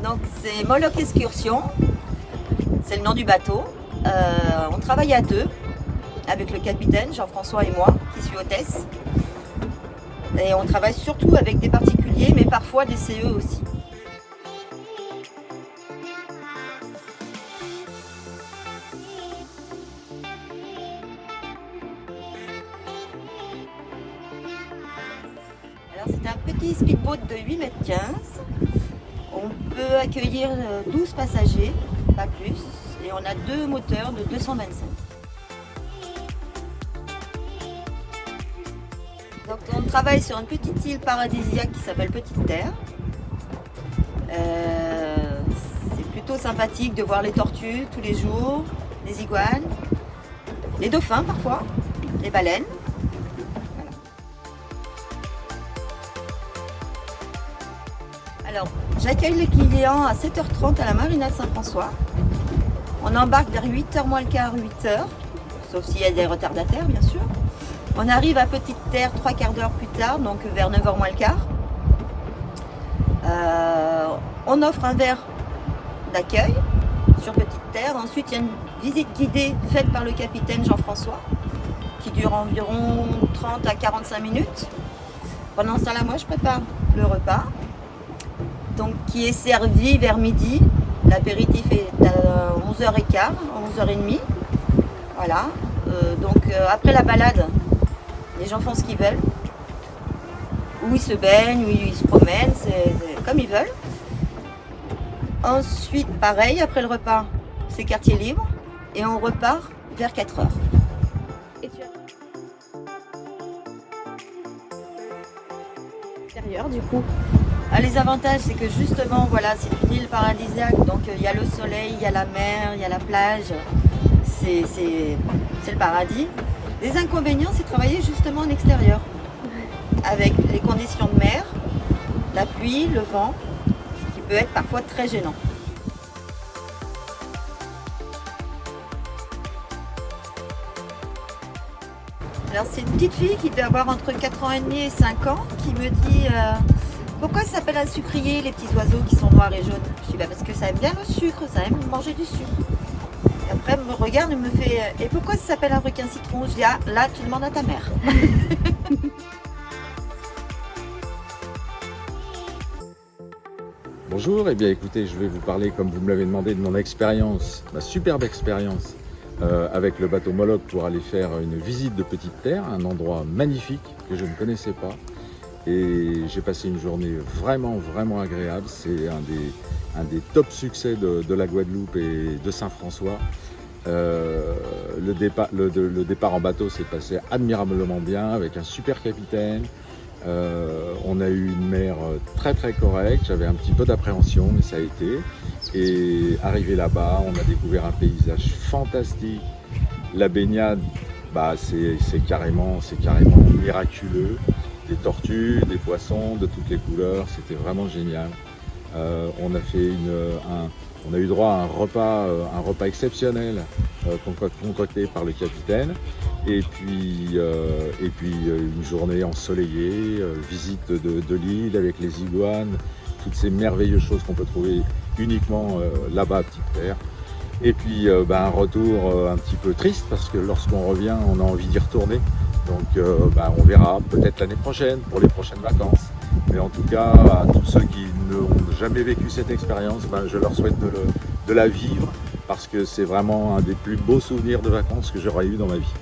Donc c'est Moloch Excursion, c'est le nom du bateau. On travaille à deux avec le capitaine Jean-François et moi qui suis hôtesse. Et on travaille surtout avec des particuliers mais parfois des CE aussi. Alors c'est un petit speedboat de 8,15 m. On peut accueillir 12 passagers, pas plus, et on a deux moteurs de 225. Donc on travaille sur une petite île paradisiaque qui s'appelle Petite Terre. C'est plutôt sympathique de voir les tortues tous les jours, les iguanes, les dauphins parfois, les baleines. Alors, j'accueille les clients à 7h30 à la marina de Saint-François. On embarque vers 8h moins le quart, 8h, sauf s'il y a des retardataires bien sûr. On arrive à Petite Terre 3/4 d'heure plus tard, donc vers 9h moins le quart. On offre un verre d'accueil sur Petite Terre. Ensuite, il y a une visite guidée faite par le capitaine Jean-François qui dure environ 30 à 45 minutes. Pendant ce temps-là, moi, je prépare le repas. Donc, qui est servi vers midi. L'apéritif est à 11h15, 11h30. Voilà. Après la balade, les gens font ce qu'ils veulent. Ou ils se baignent, ou ils se promènent, c'est comme ils veulent. Ensuite, pareil, après le repas, c'est quartier libre. Et on repart vers 4h. Et tu Extérieur du coup. Les avantages, c'est que justement, voilà, c'est une île paradisiaque, donc il y a le soleil, il y a la mer, il y a la plage, c'est le paradis. Les inconvénients, c'est travailler justement en extérieur, avec les conditions de mer, la pluie, le vent, ce qui peut être parfois très gênant. Alors c'est une petite fille qui doit avoir entre 4 ans et demi et 5 ans qui me dit pourquoi ça s'appelle un sucrier les petits oiseaux qui sont noirs et jaunes. Je dis parce que ça aime bien le sucre, ça aime manger du sucre. Et après elle me regarde et me fait et pourquoi ça s'appelle un requin citron. Je dis là tu demandes à ta mère. Bonjour, eh bien écoutez, je vais vous parler, comme vous me l'avez demandé, de mon expérience, ma superbe expérience avec le bateau Moloch pour aller faire une visite de Petite Terre, un endroit magnifique que je ne connaissais pas. Et j'ai passé une journée vraiment agréable. C'est un des top succès de la Guadeloupe et de Saint-François. Le départ en bateau s'est passé admirablement bien avec un super capitaine. On a eu une mer très correcte, j'avais un petit peu d'appréhension mais ça a été. Et arrivé là-bas, on a découvert un paysage fantastique. La baignade, c'est carrément miraculeux. Des tortues, des poissons de toutes les couleurs, c'était vraiment génial. On a eu droit à un repas exceptionnel concocté par le capitaine. Et puis une journée ensoleillée, visite de l'île avec les iguanes, toutes ces merveilleuses choses qu'on peut trouver uniquement là-bas à Petite Terre. Et puis un retour un petit peu triste parce que lorsqu'on revient, on a envie d'y retourner. Donc on verra peut-être l'année prochaine pour les prochaines vacances. Mais en tout cas, à tous ceux qui n'ont jamais vécu cette expérience, je leur souhaite de la vivre parce que c'est vraiment un des plus beaux souvenirs de vacances que j'aurais eu dans ma vie.